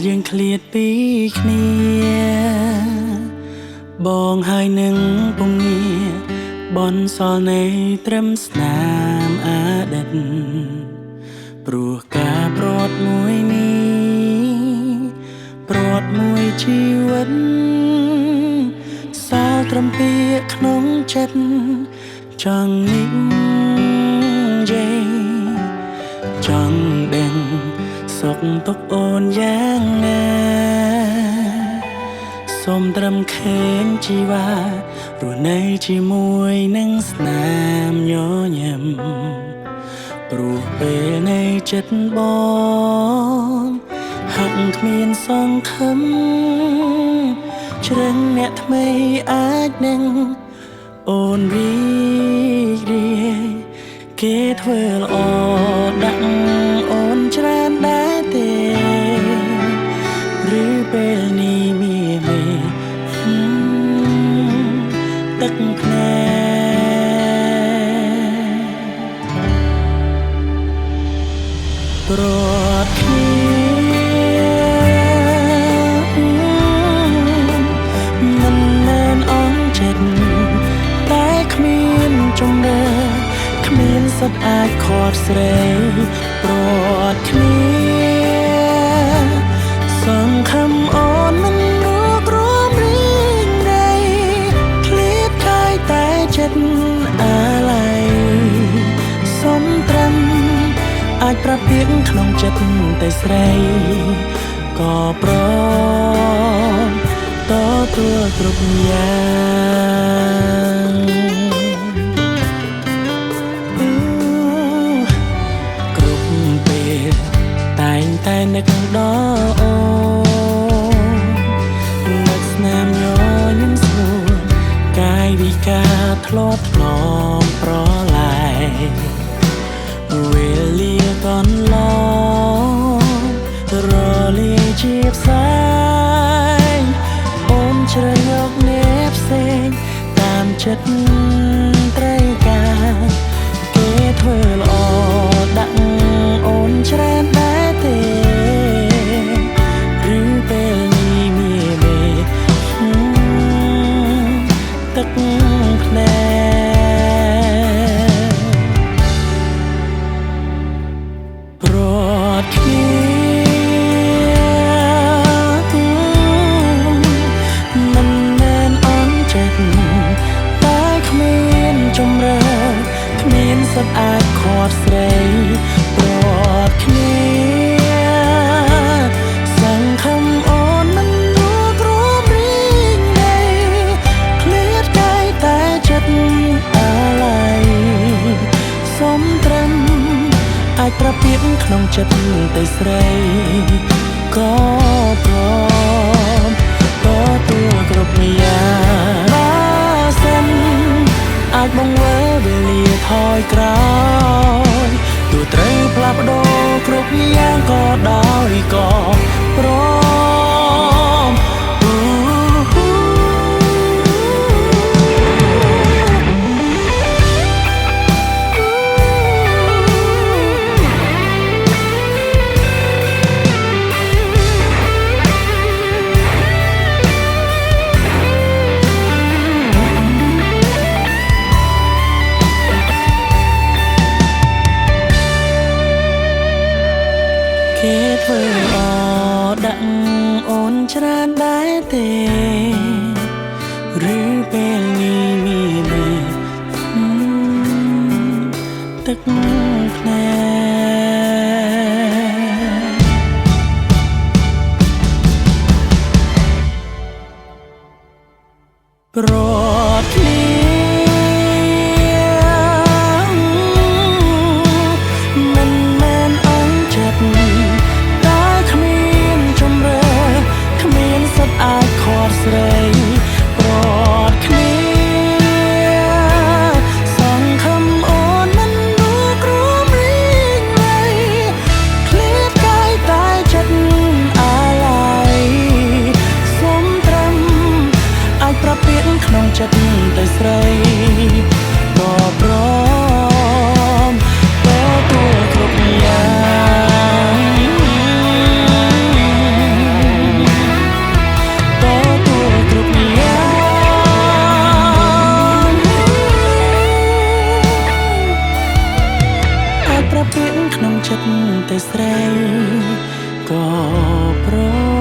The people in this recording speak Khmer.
យើងឃ្លាតពីគ្នាបងហើយនឹងពុំងាបនសល់នៃត្រឹមស្នាមអតីតព្រោះការប្រត់មួយនេះប្រត់មួយជីវិតសល់ត្រឹមពាក្យក្នុងចិត្តចង់និយាយចង់ដឹងសុខទុក្ខអូនយ៉ាងណាសូមត្រឹមឃើញជីវ៉ារស់នៅជាមួយនឹងស្នាមញញឹមព្រោះពេលនៅចិត្តបងហាក់គ្មានសង្ឃឹមជ្រឹងអ្នកថ្មីអាចនឹងអូនរីករាយគេធ្វើល្អដាក់អូនច្រើនដែរទេឬពេលនេះមានទឹកភ្នែកប្រត់គ្នាមិនមែនអន់ចិត្តតែគ្មានចំណើគ្មានសិទ្ធអាចខាត់ស្រីប្រត់គ្នាសង្ឃឹមអូនមិនរួបរមរីងរៃឃ្លាតកាយតែចិត្តអាឡ័យសុំត្រឹមអាចប្រាប់ពាក្យក្នុងចិត្តតែស្រីក៏ព្រមទទួលគ្រប់យ៉ាងតែងតែនឹកដល់អូននឹកស្នាមញញឹមស្រួលកាយវិការធ្លាប់ធ្នមប្រឡាយវេលាកន្លងរលាយជាផ្សាយអូនជ្រើសយកអ្នកផ្សេងតាមចិត្តត្រូវការគេធ្វើល្អដាក់អូនច្រើនដែរទេឬពេលនេះមានទឹកភ្នែកប្រត់គ្នាមិនមែនអន់ចិត្តតែគ្មានចម្រើគ្មានសិទ្ធអាចខាត់ស្រីប្រត់គ្នាសង្ឃឹមអូនមិនរួបរមរីងរៃឃ្លាតកាយតែចិត្តអាឡ័យសុំត្រឹមអាចប្រាប់ពាក្យក្នុងចិត្តតែស្រីក៏ព្រមទទួលគ្រប់យ៉ាងបើសិនអាចបង្វិលវេលាថយក្រោយទោះត្រូវផ្លាស់ប្ដូរគ្រប់យ៉ាងក៏ដោយក៏ព្រមគេធ្វើអដាក់អូនច្រើនដែរទេឬពេលនេះមានទឹកភ្នែកប្រត់គ្នាស្រីប្រត់គ្នាសង្ឃឹមអូនមិនរួបរមរីងរៃឃ្លាតកាយតែចិត្តអាឡ័យសុំត្រឹមអាចប្រាប់ពាក្យក្នុងចិត្ត ប្រពៀនក្នុងចិត្តតែស្រីក៏ប្រ